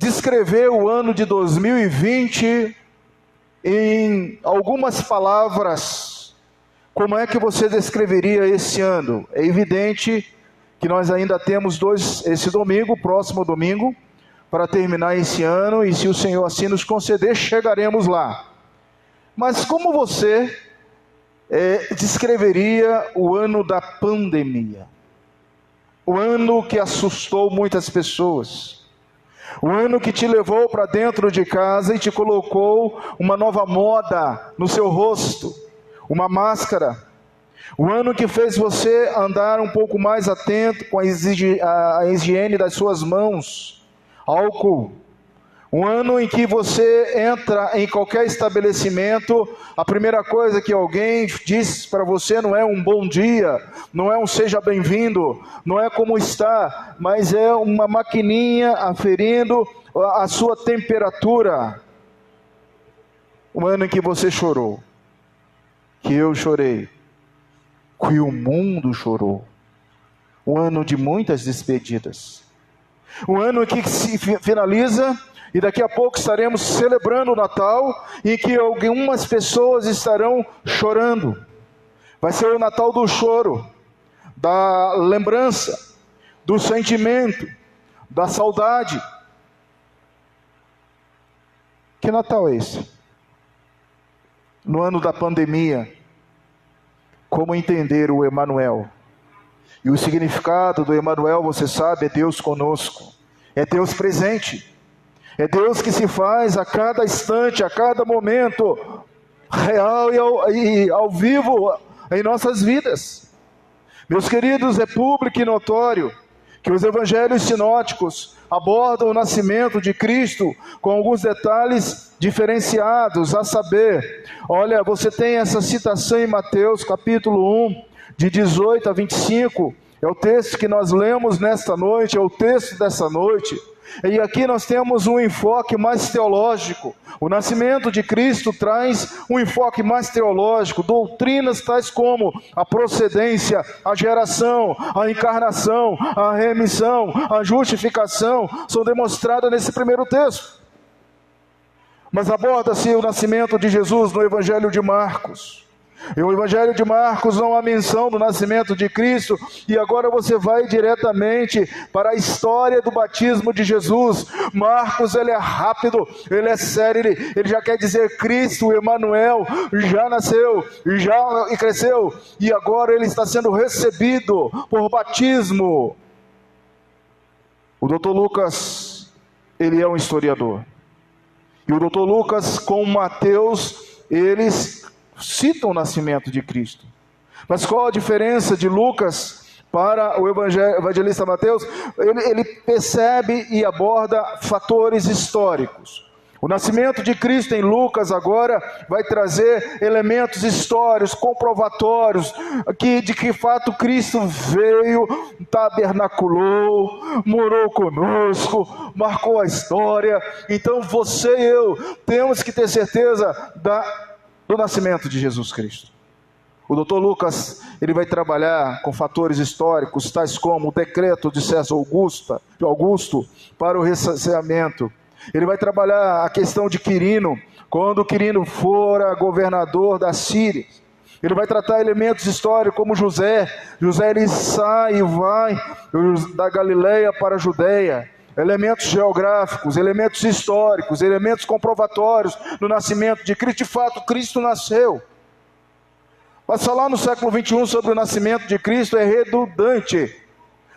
descrever o ano de 2020 em algumas palavras, como é que você descreveria esse ano? É evidente que nós ainda temos esse domingo, próximo domingo, para terminar esse ano, e se o Senhor assim nos conceder, chegaremos lá. Mas como você descreveria o ano da pandemia? O ano que assustou muitas pessoas. O ano que te levou para dentro de casa e te colocou uma nova moda no seu rosto, uma máscara. O ano que fez você andar um pouco mais atento com a higiene das suas mãos, álcool. Um ano em que você entra em qualquer estabelecimento, a primeira coisa que alguém diz para você não é um bom dia, não é um seja bem-vindo, não é como está, mas é uma maquininha aferindo a sua temperatura. Um ano em que você chorou, que eu chorei, que o mundo chorou. Um ano de muitas despedidas. Um ano que se finaliza e daqui a pouco estaremos celebrando o Natal, em que algumas pessoas estarão chorando. Vai ser o Natal do choro, da lembrança, do sentimento, da saudade. Que Natal é esse? No ano da pandemia, como entender o Emanuel? E o significado do Emanuel, você sabe, é Deus conosco, é Deus presente. É Deus que se faz a cada instante, a cada momento, real e ao vivo em nossas vidas. Meus queridos, é público e notório que os evangelhos sinóticos abordam o nascimento de Cristo com alguns detalhes diferenciados, a saber, olha, você tem essa citação em Mateus capítulo 1, de 18 a 25, é o texto que nós lemos nesta noite, é o texto dessa noite. E aqui nós temos um enfoque mais teológico. O nascimento de Cristo traz um enfoque mais teológico. Doutrinas tais como a procedência, a geração, a encarnação, a remissão, a justificação são demonstradas nesse primeiro texto. Mas aborda-se o nascimento de Jesus no Evangelho de Marcos. E o Evangelho de Marcos não há menção do nascimento de Cristo, e agora você vai diretamente para a história do batismo de Jesus. Marcos, ele é rápido, ele é sério, ele já quer dizer Cristo, Emanuel, já nasceu, já cresceu, e agora ele está sendo recebido por batismo. O Dr. Lucas, ele é um historiador, e o Dr. Lucas com Mateus, eles citam o nascimento de Cristo. Mas qual a diferença de Lucas para o evangelista Mateus? Ele percebe e aborda fatores históricos. O nascimento de Cristo em Lucas agora vai trazer elementos históricos, comprovatórios, de que fato Cristo veio, tabernaculou, morou conosco, marcou a história. Então você e eu temos que ter certeza do nascimento de Jesus Cristo. O Dr. Lucas, ele vai trabalhar com fatores históricos, tais como o decreto de César Augusto para o recenseamento. Ele vai trabalhar a questão de Quirino, quando Quirino fora governador da Síria. Ele vai tratar elementos históricos como José. José, ele sai e vai da Galileia para a Judeia. Elementos geográficos, elementos históricos, elementos comprovatórios no nascimento de Cristo. De fato, Cristo nasceu. Mas falar no século 21 sobre o nascimento de Cristo é redundante.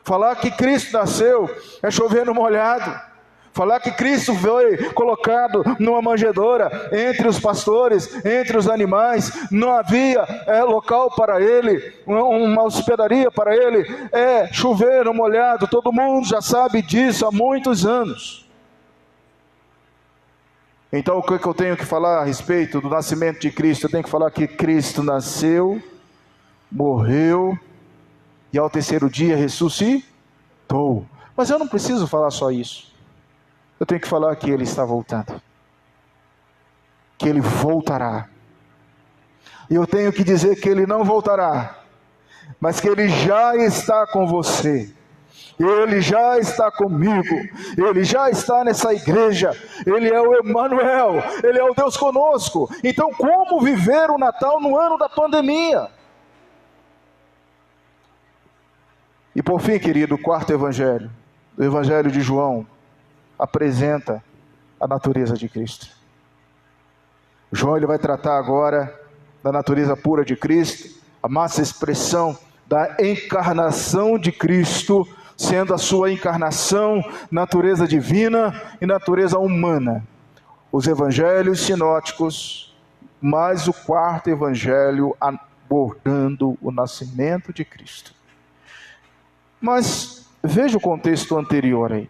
Falar que Cristo nasceu é chover no molhado. Falar que Cristo foi colocado numa manjedoura entre os pastores, entre os animais, não havia local para ele, uma hospedaria para ele, é chover no molhado. Todo mundo já sabe disso há muitos anos. Então o que eu tenho que falar a respeito do nascimento de Cristo? Eu tenho que falar que Cristo nasceu, morreu e ao terceiro dia ressuscitou. Mas eu não preciso falar só isso. Eu tenho que falar que Ele está voltando, que Ele voltará. E eu tenho que dizer que Ele não voltará, mas que Ele já está com você. Ele já está comigo, Ele já está nessa igreja, Ele é o Emanuel, Ele é o Deus conosco. Então, como viver o Natal no ano da pandemia? E por fim, querido, o quarto evangelho, o evangelho de João, apresenta a natureza de Cristo. João ele vai tratar agora da natureza pura de Cristo, a máxima expressão da encarnação de Cristo, sendo a sua encarnação natureza divina e natureza humana. Os evangelhos sinóticos, mais o quarto evangelho abordando o nascimento de Cristo. Mas veja o contexto anterior aí.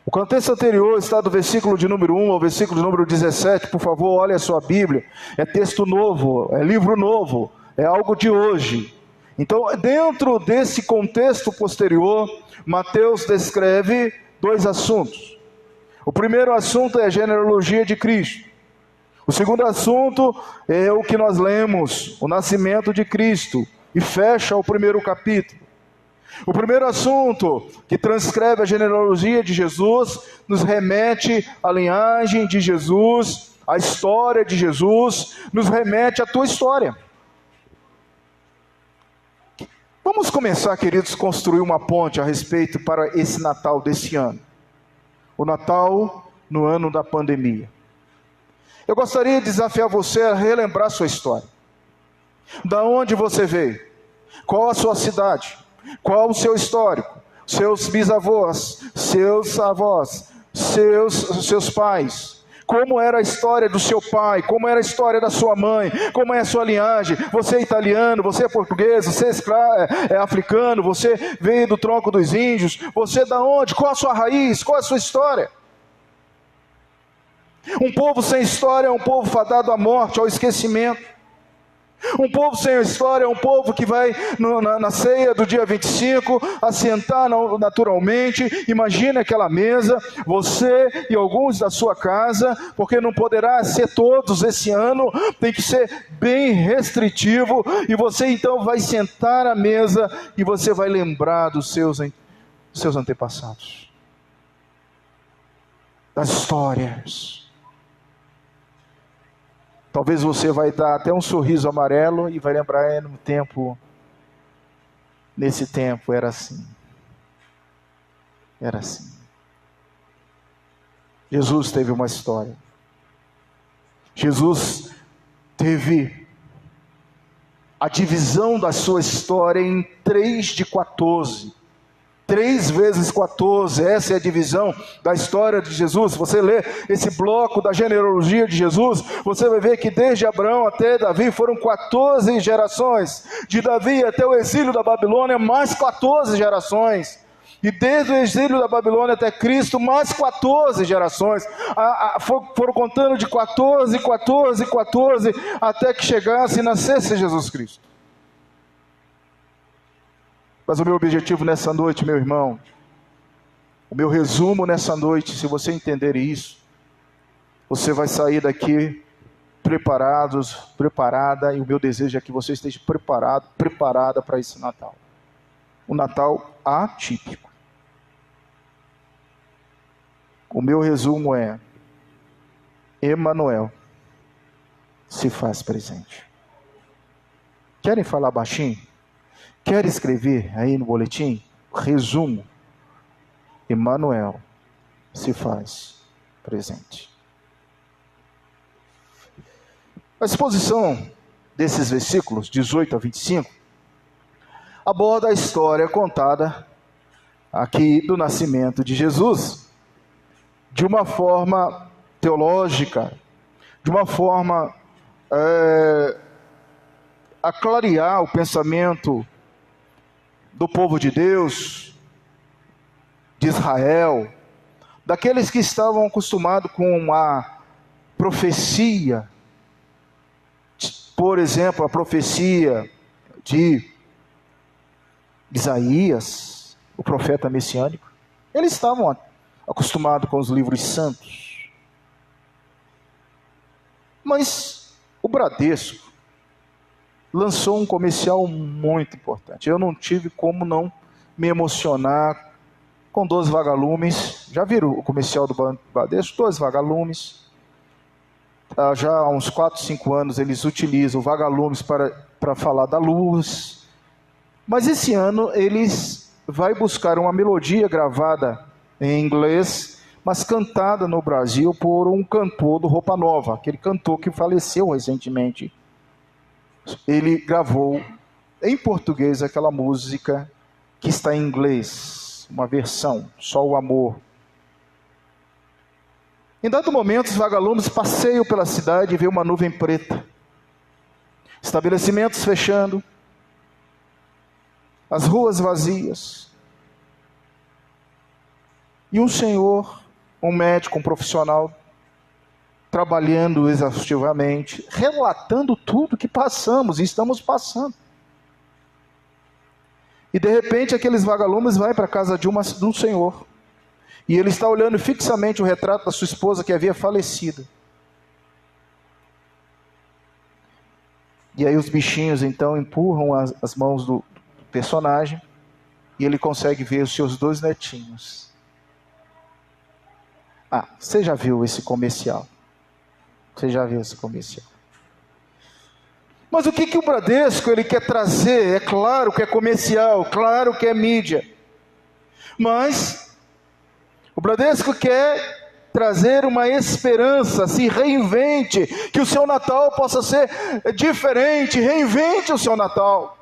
O contexto anterior está do versículo de número 1 ao versículo de número 17, por favor, olhe a sua Bíblia, é texto novo, é livro novo, é algo de hoje. Então, dentro desse contexto posterior, Mateus descreve dois assuntos. O primeiro assunto é a genealogia de Cristo. O segundo assunto é o que nós lemos, o nascimento de Cristo, e fecha o primeiro capítulo. O primeiro assunto, que transcreve a genealogia de Jesus, nos remete à linhagem de Jesus, à história de Jesus, nos remete à tua história. Vamos começar, queridos, a construir uma ponte a respeito para esse Natal desse ano. O Natal no ano da pandemia. Eu gostaria de desafiar você a relembrar sua história. Da onde você veio? Qual a sua cidade? Qual o seu histórico? Seus bisavós, seus avós, seus pais? Como era a história do seu pai? Como era a história da sua mãe? Como é a sua linhagem? Você é italiano, você é português, você é africano, você veio do tronco dos índios. Você é da onde? Qual a sua raiz? Qual a sua história? Um povo sem história é um povo fadado à morte, ao esquecimento. Um povo sem história é um povo que vai na ceia do dia 25 assentar naturalmente. Imagine aquela mesa, você e alguns da sua casa, porque não poderá ser todos esse ano, tem que ser bem restritivo, e você então vai sentar à mesa e você vai lembrar dos seus antepassados, das histórias. Talvez você vai dar até um sorriso amarelo e vai lembrar, nesse tempo era assim. Era assim. Jesus teve uma história. Jesus teve a divisão da sua história em 3 de 14. 3 vezes 14, essa é a divisão da história de Jesus. Se você lê esse bloco da genealogia de Jesus, você vai ver que desde Abraão até Davi foram 14 gerações. De Davi até o exílio da Babilônia, mais 14 gerações. E desde o exílio da Babilônia até Cristo, mais 14 gerações. Foram contando de 14, 14, 14, até que chegasse e nascesse Jesus Cristo. Mas o meu objetivo nessa noite, meu irmão, o meu resumo nessa noite, se você entender isso, você vai sair daqui preparada, e o meu desejo é que você esteja preparada para esse Natal. Um Natal atípico. O meu resumo é: Emanuel se faz presente. Querem falar baixinho? Quer escrever aí no boletim? Resumo: Emanuel se faz presente. A exposição desses versículos 18 a 25 aborda a história contada aqui do nascimento de Jesus, de uma forma teológica, de uma forma a clarear o pensamento do povo de Deus, de Israel, daqueles que estavam acostumados com a profecia, por exemplo, a profecia de Isaías, o profeta messiânico. Eles estavam acostumados com os livros santos. Mas o Bradesco lançou um comercial muito importante. Eu não tive como não me emocionar com 2 vagalumes. Já viram o comercial do Bradesco? 2 vagalumes. Já há uns 4, 5 anos eles utilizam vagalumes para falar da luz. Mas esse ano eles vão buscar uma melodia gravada em inglês, mas cantada no Brasil por um cantor do Roupa Nova, aquele cantor que faleceu recentemente. Ele gravou em português aquela música que está em inglês, uma versão, Só o Amor. Em dado momento, os vagalumes passeiam pela cidade e vê uma nuvem preta, estabelecimentos fechando, as ruas vazias, e um senhor, um médico, um profissional, trabalhando exaustivamente, relatando tudo que passamos e estamos passando. E de repente aqueles vagalumes vão para a casa de um senhor, e ele está olhando fixamente o retrato da sua esposa que havia falecido. E aí os bichinhos então empurram as mãos do personagem, e ele consegue ver os seus 2 netinhos. Você já viu esse comercial? Você já viu esse comercial? Mas o que o Bradesco ele quer trazer? É claro que é comercial, claro que é mídia. Mas o Bradesco quer trazer uma esperança, se reinvente, que o seu Natal possa ser diferente, reinvente o seu Natal.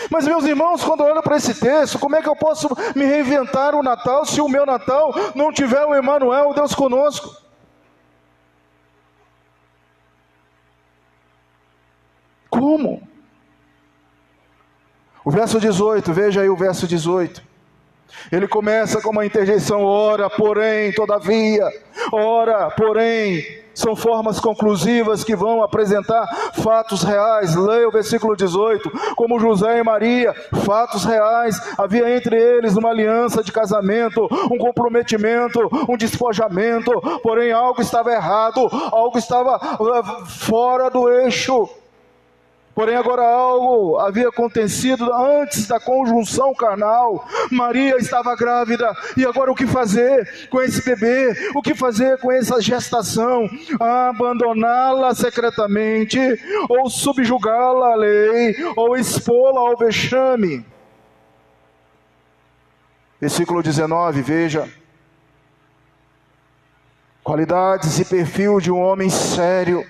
Mas meus irmãos, quando eu olho para esse texto, como é que eu posso me reinventar o Natal, se o meu Natal não tiver o Emmanuel, o Deus conosco? Como? O verso 18, veja aí o verso 18. Ele começa com uma interjeição, ora, porém, todavia, ora, porém. São formas conclusivas que vão apresentar fatos reais. Leia o versículo 18. Como José e Maria, fatos reais. Havia entre eles uma aliança de casamento, um comprometimento, um despojamento. Porém algo estava errado, algo estava fora do eixo. Porém agora algo havia acontecido antes da conjunção carnal. Maria estava grávida, e agora o que fazer com esse bebê? O que fazer com essa gestação? Abandoná-la secretamente, ou subjugá-la à lei, ou expô-la ao vexame. Versículo 19, veja. Qualidades e perfil de um homem sério,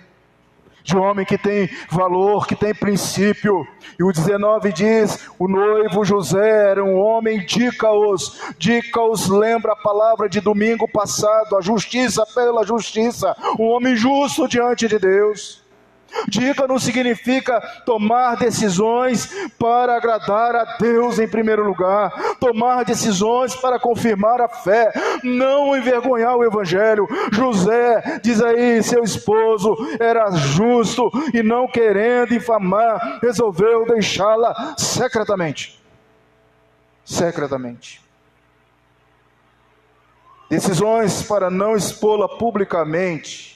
de um homem que tem valor, que tem princípio. E o 19 diz, o noivo José era um homem dícaos. Dícaos lembra a palavra de domingo passado, a justiça pela justiça, um homem justo diante de Deus. Dica não significa tomar decisões para agradar a Deus em primeiro lugar, tomar decisões para confirmar a fé, não envergonhar o Evangelho. José, diz aí, seu esposo era justo e não querendo infamar, resolveu deixá-la secretamente. Secretamente. Decisões para não expô-la publicamente.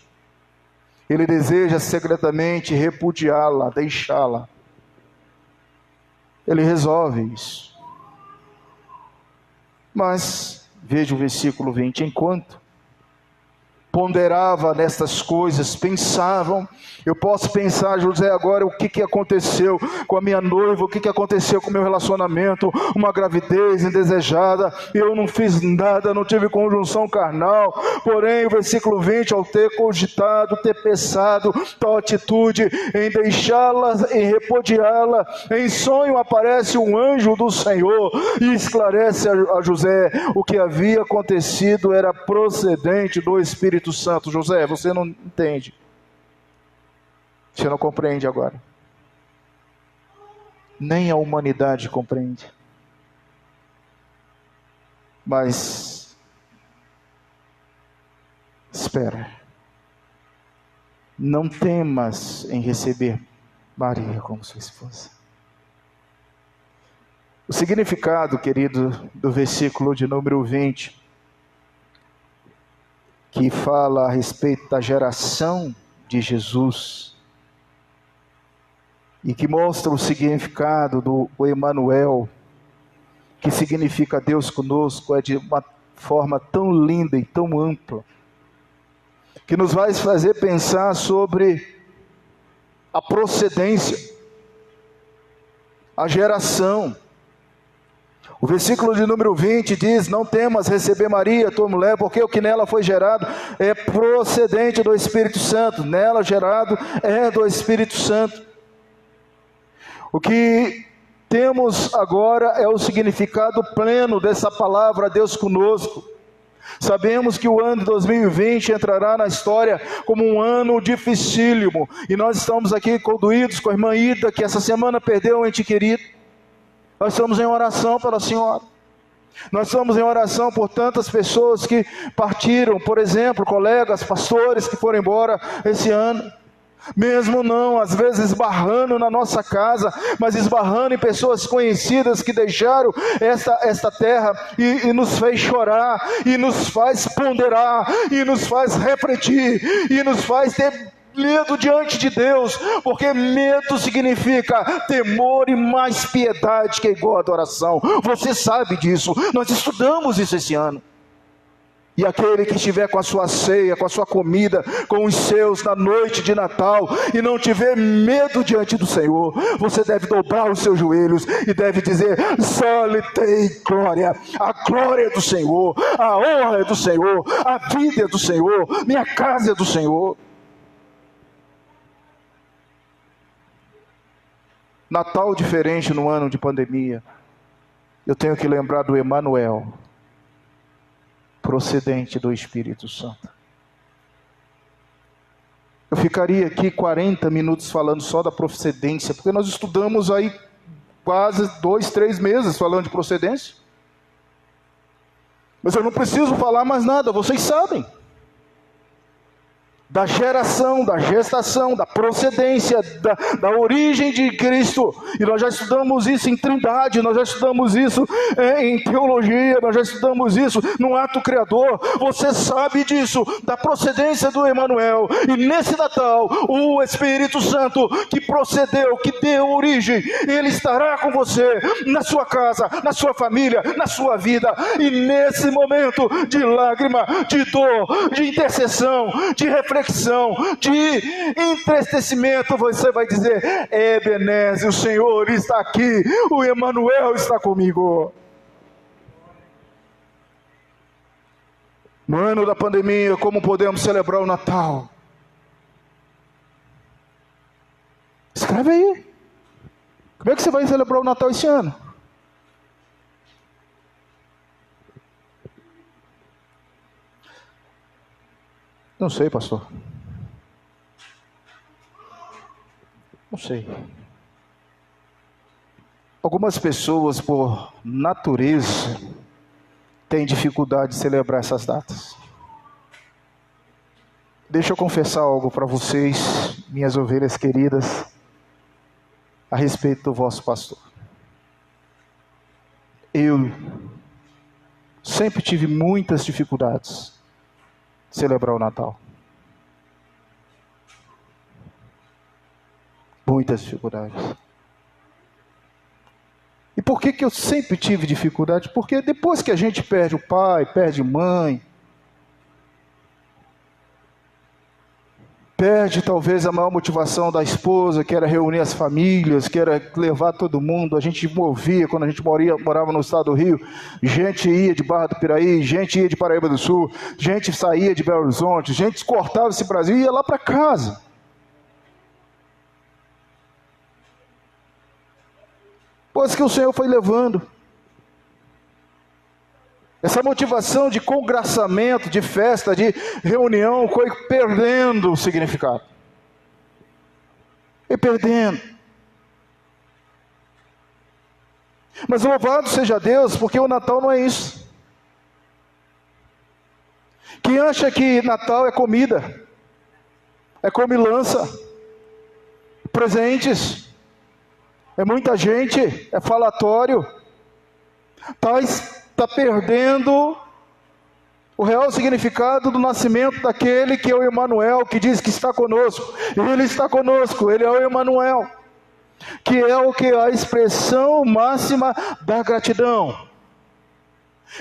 Ele deseja secretamente repudiá-la, deixá-la. Ele resolve isso. Mas, veja o versículo 20. Enquanto ponderava nestas coisas, pensavam. Eu posso pensar, José, agora o que aconteceu com a minha noiva, o que aconteceu com o meu relacionamento, uma gravidez indesejada, eu não fiz nada, não tive conjunção carnal. Porém, o versículo 20, ao ter cogitado, ter pensado tal atitude, em deixá-la, em repudiá-la, em sonho aparece um anjo do Senhor e esclarece a José o que havia acontecido era procedente do Espírito Santo. José, você não entende. Você não compreende agora. Nem a humanidade compreende. Mas espera. Não temas em receber Maria como sua esposa. O significado, querido, do versículo de número 20, que fala a respeito da geração de Jesus, e que mostra o significado do Emmanuel, que significa Deus conosco, é de uma forma tão linda e tão ampla, que nos vai fazer pensar sobre a procedência, a geração. O versículo de número 20 diz: não temas receber Maria, tua mulher, porque o que nela foi gerado é procedente do Espírito Santo. Nela gerado é do Espírito Santo. O que temos agora é o significado pleno dessa palavra, Deus conosco. Sabemos que o ano de 2020 entrará na história como um ano dificílimo, e nós estamos aqui conduídos com a irmã Ida, que essa semana perdeu um ente querido. Nós estamos em oração pela senhora. Nós estamos em oração por tantas pessoas que partiram, por exemplo, colegas, pastores que foram embora esse ano. Mesmo não, às vezes esbarrando na nossa casa, mas esbarrando em pessoas conhecidas que deixaram esta terra e nos fez chorar, e nos faz ponderar, e nos faz refletir, e nos faz ter medo diante de Deus, porque medo significa temor e mais piedade, que é igual a adoração. Você sabe disso, nós estudamos isso esse ano. E aquele que estiver com a sua ceia, com a sua comida, com os seus na noite de Natal, e não tiver medo diante do Senhor, você deve dobrar os seus joelhos e deve dizer: só lhe tem glória, a glória é do Senhor, a honra é do Senhor, a vida é do Senhor, minha casa é do Senhor. Natal diferente no ano de pandemia, eu tenho que lembrar do Emanuel, procedente do Espírito Santo. Eu ficaria aqui 40 minutos falando só da procedência, porque nós estudamos aí quase 2, 3 meses falando de procedência. Mas eu não preciso falar mais nada, vocês sabem. Da geração, da gestação, da procedência, da origem de Cristo. E nós já estudamos isso em Trindade, nós já estudamos isso em teologia, nós já estudamos isso no ato criador. Você sabe disso, da procedência do Emanuel. E nesse Natal, o Espírito Santo que procedeu, que deu origem, ele estará com você, na sua casa, na sua família, na sua vida. E nesse momento de lágrima, de dor, de intercessão, de reflexão, de entristecimento, você vai dizer: Ebenezer, o Senhor está aqui, o Emanuel está comigo. No ano da pandemia, como podemos celebrar o Natal? Escreve aí. Como é que você vai celebrar o Natal esse ano? Não sei, pastor. Não sei. Algumas pessoas, por natureza, têm dificuldade de celebrar essas datas. Deixa eu confessar algo para vocês, minhas ovelhas queridas, a respeito do vosso pastor. Eu sempre tive muitas dificuldades de celebrar o Natal. Muitas dificuldades. E por que eu sempre tive dificuldade? Porque depois que a gente perde o pai, perde a mãe, perde talvez a maior motivação da esposa, que era reunir as famílias, que era levar todo mundo. A gente movia, quando a gente morava no estado do Rio, gente ia de Barra do Piraí, gente ia de Paraíba do Sul, gente saía de Belo Horizonte, gente cortava esse Brasil e ia lá para casa. Pois que o Senhor foi levando. Essa motivação de congraçamento, de festa, de reunião, foi perdendo o significado. E perdendo. Mas louvado seja Deus, porque o Natal não é isso. Quem acha que Natal é comida, é comilança, presentes, é muita gente, é falatório, está perdendo o real significado do nascimento daquele que é o Emanuel, que diz que está conosco. Ele está conosco, ele é o Emanuel, que é o que? A expressão máxima da gratidão.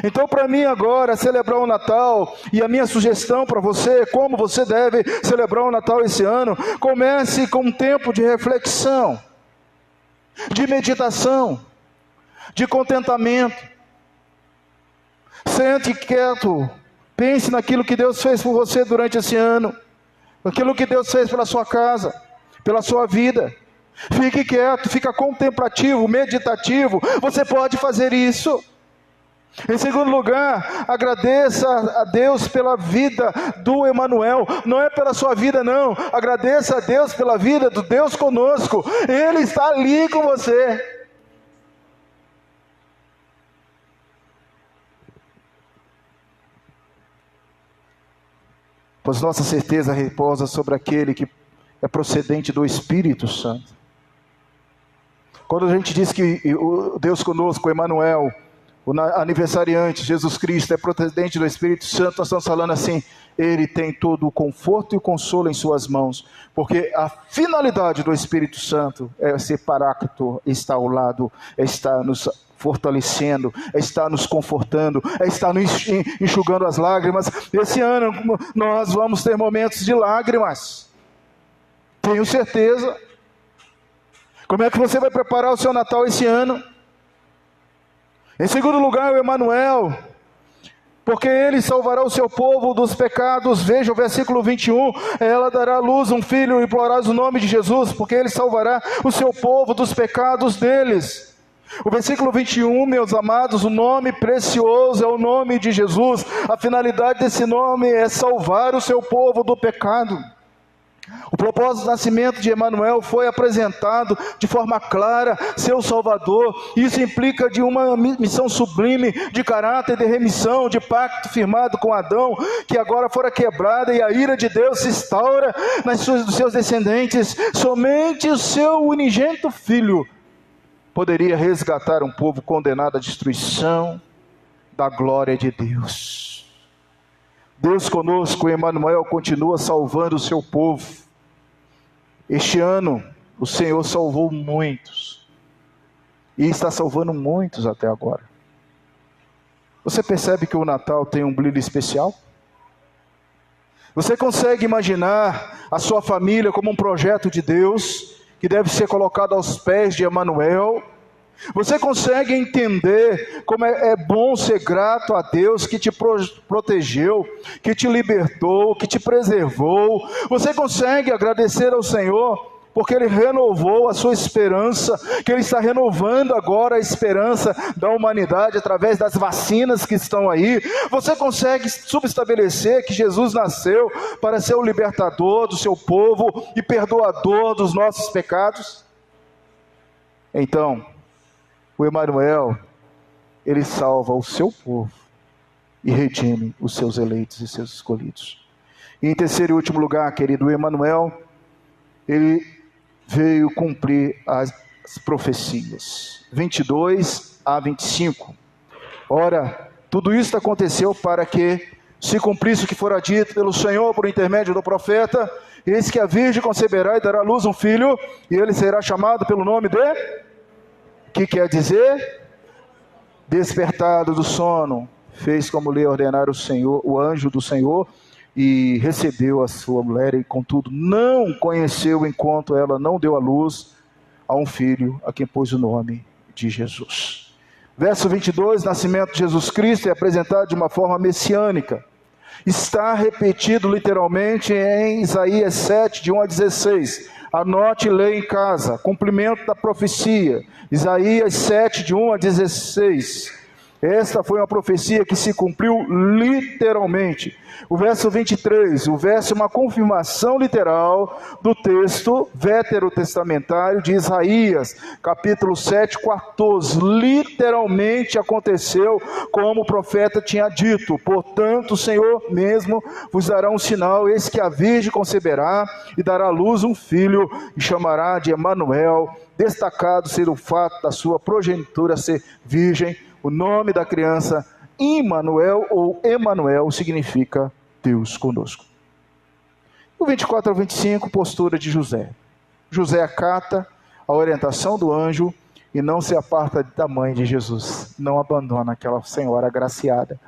Então, para mim agora, celebrar o Natal, e a minha sugestão para você, como você deve celebrar o Natal esse ano, comece com um tempo de reflexão, de meditação, de contentamento. Sente quieto, pense naquilo que Deus fez por você durante esse ano, naquilo que Deus fez pela sua casa, pela sua vida. Fique quieto, fica contemplativo, meditativo. Você pode fazer isso. Em segundo lugar, agradeça a Deus pela vida do Emanuel. Não é pela sua vida não, agradeça a Deus pela vida do Deus conosco. Ele está ali com você. Pois nossa certeza repousa sobre aquele que é procedente do Espírito Santo. Quando a gente diz que o Deus conosco, o Emanuel, o aniversariante, Jesus Cristo, é procedente do Espírito Santo, nós estamos falando assim, Ele tem todo o conforto e o consolo em suas mãos, porque a finalidade do Espírito Santo é ser paráclito, estar ao lado, é estar nos fortalecendo, é estar nos confortando, é estar nos enxugando as lágrimas. Esse ano nós vamos ter momentos de lágrimas, tenho certeza. Como é que você vai preparar o seu Natal esse ano? Em segundo lugar, o Emanuel, porque ele salvará o seu povo dos pecados. Veja o versículo 21, ela dará à luz um filho e implorarás o nome de Jesus, porque ele salvará o seu povo dos pecados deles. O versículo 21, meus amados, o nome precioso é o nome de Jesus. A finalidade desse nome é salvar o seu povo do pecado. O propósito do nascimento de Emanuel foi apresentado de forma clara, seu Salvador. Isso implica de uma missão sublime, de caráter de remissão, de pacto firmado com Adão, que agora fora quebrada, e a ira de Deus se instaura dos seus descendentes. Somente o seu unigênito Filho poderia resgatar um povo condenado à destruição da glória de Deus. Deus conosco, Emanuel, continua salvando o seu povo. Este ano, o Senhor salvou muitos, e está salvando muitos até agora. Você percebe que o Natal tem um brilho especial? Você consegue imaginar a sua família como um projeto de Deus, que deve ser colocado aos pés de Emanuel? Você consegue entender como é bom ser grato a Deus que te protegeu, que te libertou, que te preservou? Você consegue agradecer ao Senhor porque Ele renovou a sua esperança, que Ele está renovando agora a esperança da humanidade através das vacinas que estão aí? Você consegue subestabelecer que Jesus nasceu para ser o libertador do seu povo e perdoador dos nossos pecados? Então, o Emanuel, ele salva o seu povo e redime os seus eleitos e seus escolhidos. E em terceiro e último lugar, querido, o Emanuel, ele veio cumprir as profecias, 22 a 25. Ora, tudo isso aconteceu para que se cumprisse o que fora dito pelo Senhor por intermédio do profeta: eis que a virgem conceberá e dará à luz um filho, e ele será chamado pelo nome de... que quer dizer? Despertado do sono, fez como lhe ordenara o Senhor, o anjo do Senhor, e recebeu a sua mulher, e contudo não conheceu, enquanto ela não deu à luz a um filho, a quem pôs o nome de Jesus. Verso 22, nascimento de Jesus Cristo é apresentado de uma forma messiânica. Está repetido literalmente em Isaías 7, de 1 a 16. Anote e leia em casa, cumprimento da profecia, Isaías 7, de 1 a 16. Esta foi uma profecia que se cumpriu literalmente. O verso 23, o verso é uma confirmação literal do texto veterotestamentário de Isaías, capítulo 7, 14. Literalmente aconteceu como o profeta tinha dito: portanto o Senhor mesmo vos dará um sinal, eis que a virgem conceberá e dará à luz um filho, e chamará de Emanuel, destacado ser o fato da sua progenitura ser virgem. O nome da criança, Immanuel ou Emanuel, significa Deus conosco. O 24 ao 25, postura de José. José acata a orientação do anjo e não se aparta da mãe de Jesus, não abandona aquela senhora agraciada.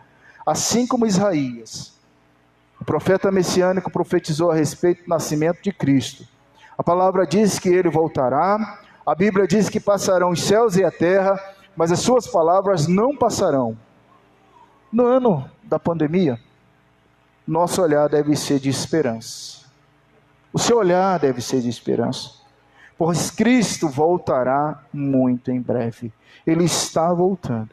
Assim como Isaías, o profeta messiânico, profetizou a respeito do nascimento de Cristo. A palavra diz que ele voltará, a Bíblia diz que passarão os céus e a terra, mas as suas palavras não passarão. No ano da pandemia, nosso olhar deve ser de esperança. O seu olhar deve ser de esperança, pois Cristo voltará muito em breve. Ele está voltando,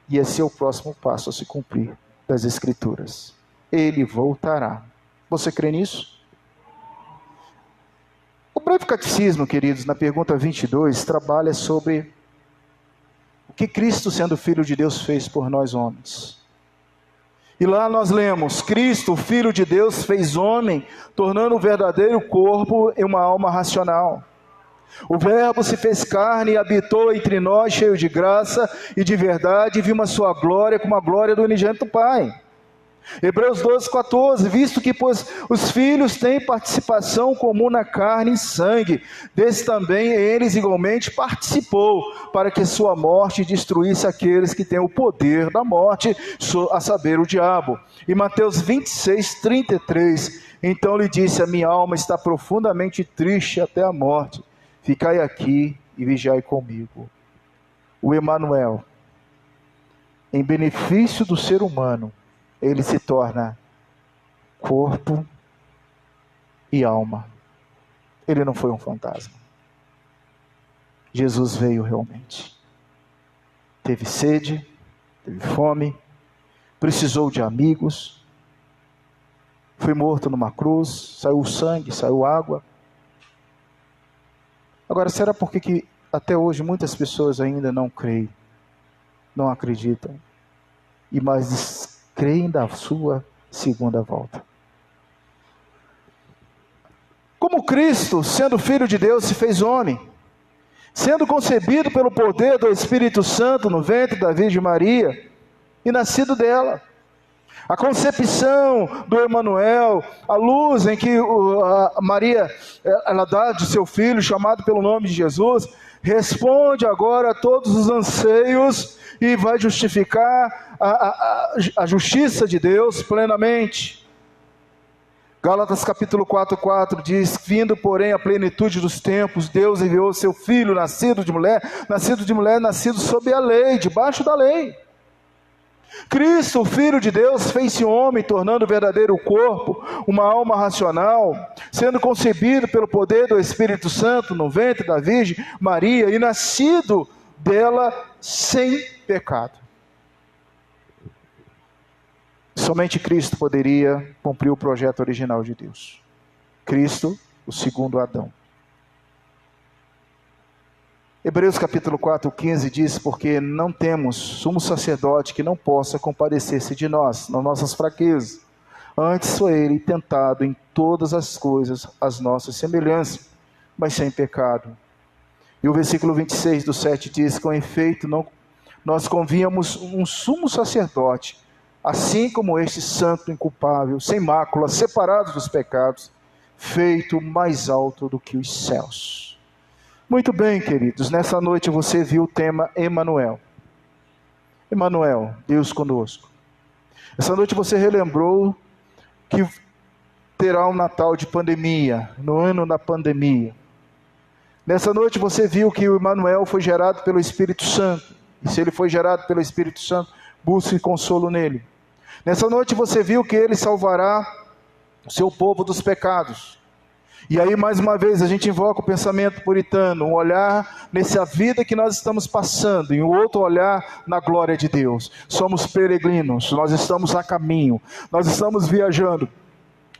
e esse é o próximo passo a se cumprir das Escrituras. Ele voltará. Você crê nisso? O breve catecismo, queridos, na pergunta 22, trabalha sobre o que Cristo, sendo Filho de Deus, fez por nós homens. E lá nós lemos: Cristo, Filho de Deus, fez homem, tornando o verdadeiro corpo em uma alma racional. O Verbo se fez carne e habitou entre nós, cheio de graça e de verdade, e vimos a sua glória como a glória do unigênito Pai. Hebreus 12:14, visto que pois os filhos têm participação comum na carne e sangue, desse também eles igualmente participou, para que sua morte destruísse aqueles que têm o poder da morte, a saber, o diabo. E Mateus 26:33, então lhe disse: a minha alma está profundamente triste até a morte, ficai aqui e vigiai comigo. O Emanuel, em benefício do ser humano, ele se torna corpo e alma. Ele não foi um fantasma. Jesus veio realmente. Teve sede, teve fome, precisou de amigos, foi morto numa cruz, saiu sangue, saiu água. Agora, será por que até hoje muitas pessoas ainda não creem, não acreditam, e mais creem da sua segunda volta? Como Cristo, sendo Filho de Deus, se fez homem, sendo concebido pelo poder do Espírito Santo no ventre da Virgem Maria e nascido dela. A concepção do Emanuel, a luz em que a Maria ela dá de seu filho, chamado pelo nome de Jesus, responde agora a todos os anseios e vai justificar a justiça de Deus plenamente. Gálatas capítulo 4:4 diz: vindo porém a plenitude dos tempos, Deus enviou seu filho, nascido de mulher, nascido sob a lei, debaixo da lei. Cristo, o Filho de Deus, fez-se homem, tornando o verdadeiro corpo uma alma racional, sendo concebido pelo poder do Espírito Santo no ventre da Virgem Maria e nascido dela sem pecado. Somente Cristo poderia cumprir o projeto original de Deus. Cristo, o segundo Adão. Hebreus capítulo 4:15 diz: porque não temos sumo sacerdote que não possa compadecer-se de nós, nas nossas fraquezas. Antes foi ele tentado em todas as coisas, as nossas semelhanças, mas sem pecado. E o versículo 26 do 7 diz: com efeito, nós convíamos um sumo sacerdote, assim como este santo, inculpável, sem mácula, separado dos pecados, feito mais alto do que os céus. Muito bem, queridos, nessa noite você viu o tema Emanuel. Emanuel, Deus conosco. Essa noite você relembrou que terá um Natal de pandemia, no ano da pandemia. Nessa noite você viu que o Emanuel foi gerado pelo Espírito Santo. E se ele foi gerado pelo Espírito Santo, busque consolo nele. Nessa noite você viu que ele salvará o seu povo dos pecados. E aí mais uma vez a gente invoca o pensamento puritano, um olhar nessa vida que nós estamos passando, e um outro olhar na glória de Deus. Somos peregrinos, nós estamos a caminho, nós estamos viajando,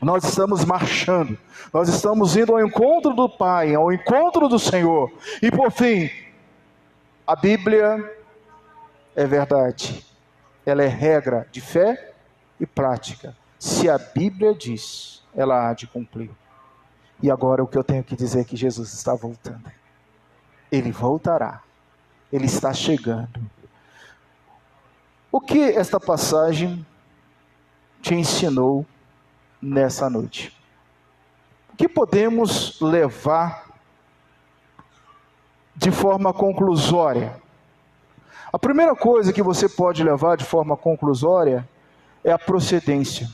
nós estamos marchando, nós estamos indo ao encontro do Pai, ao encontro do Senhor. E por fim, a Bíblia é verdade, ela é regra de fé e prática. Se a Bíblia diz, ela há de cumprir. E agora o que eu tenho que dizer é que Jesus está voltando. Ele voltará. Ele está chegando. O que esta passagem te ensinou nessa noite? O que podemos levar de forma conclusória. A primeira coisa que você pode levar de forma conclusória é a procedência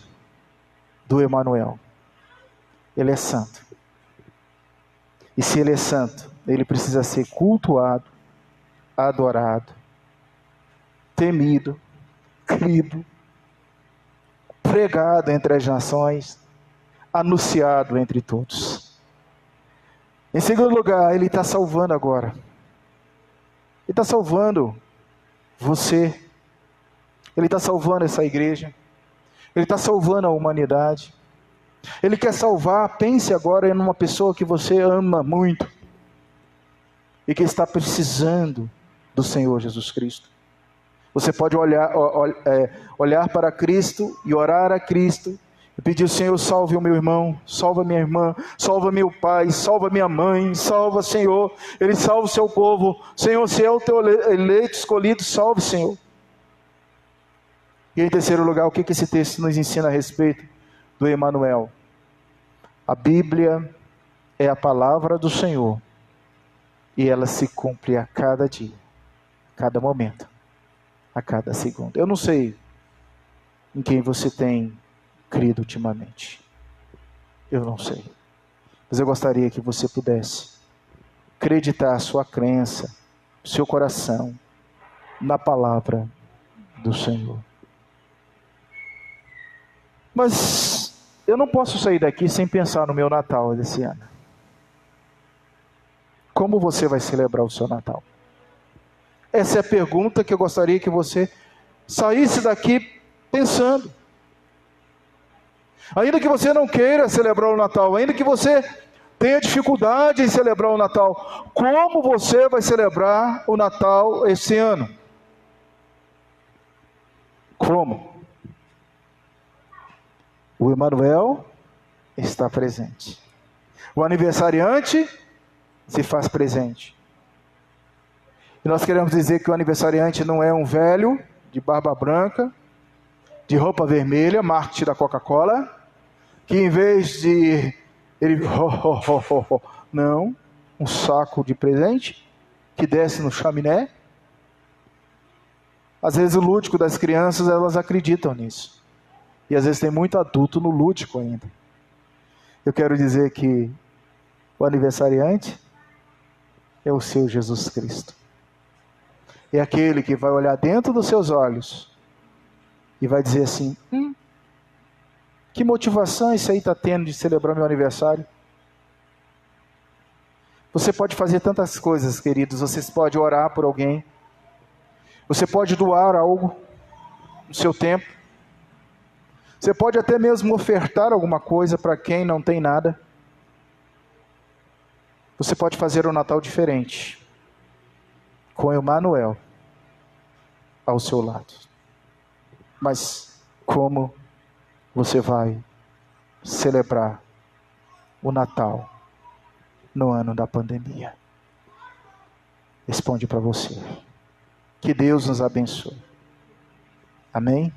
do Emanuel. Ele é santo. E se ele é santo, ele precisa ser cultuado, adorado, temido, crido, pregado entre as nações, anunciado entre todos. Em segundo lugar, ele está salvando agora. Ele está salvando você. Ele está salvando essa igreja. Ele está salvando a humanidade. Ele quer salvar. Pense agora em uma pessoa que você ama muito e que está precisando do Senhor Jesus Cristo. Você pode olhar para Cristo e orar a Cristo e pedir: Senhor, salve o meu irmão, salva minha irmã, salva meu pai, salva minha mãe, salva, Senhor. Ele salva o seu povo. Senhor, se é o teu eleito escolhido, salve, Senhor. E em terceiro lugar, o que esse texto nos ensina a respeito do Emanuel? A Bíblia é a palavra do Senhor e ela se cumpre a cada dia, a cada momento, a cada segundo. Eu não sei em quem você tem crido ultimamente. Eu não sei. Mas eu gostaria que você pudesse acreditar a sua crença, o seu coração, na palavra do Senhor. Mas eu não posso sair daqui sem pensar no meu Natal desse ano. Como você vai celebrar o seu Natal? Essa é a pergunta que eu gostaria que você saísse daqui pensando. Ainda que você não queira celebrar o Natal, ainda que você tenha dificuldade em celebrar o Natal, como você vai celebrar o Natal esse ano? Como? O Emanuel está presente. O aniversariante se faz presente. E nós queremos dizer que o aniversariante não é um velho de barba branca, de roupa vermelha, marketing da Coca-Cola, que em vez de ele não, um saco de presente que desce no chaminé. Às vezes o lúdico das crianças, elas acreditam nisso. E às vezes tem muito adulto no lúdico ainda. Eu quero dizer que o aniversariante é o seu Jesus Cristo. É aquele que vai olhar dentro dos seus olhos e vai dizer assim: que motivação isso aí está tendo de celebrar meu aniversário? Você pode fazer tantas coisas, queridos. Você pode orar por alguém. Você pode doar algo no seu tempo. Você pode até mesmo ofertar alguma coisa para quem não tem nada. Você pode fazer um Natal diferente, com o Emanuel ao seu lado. Mas como você vai celebrar o Natal no ano da pandemia? Responde para você. Que Deus nos abençoe. Amém?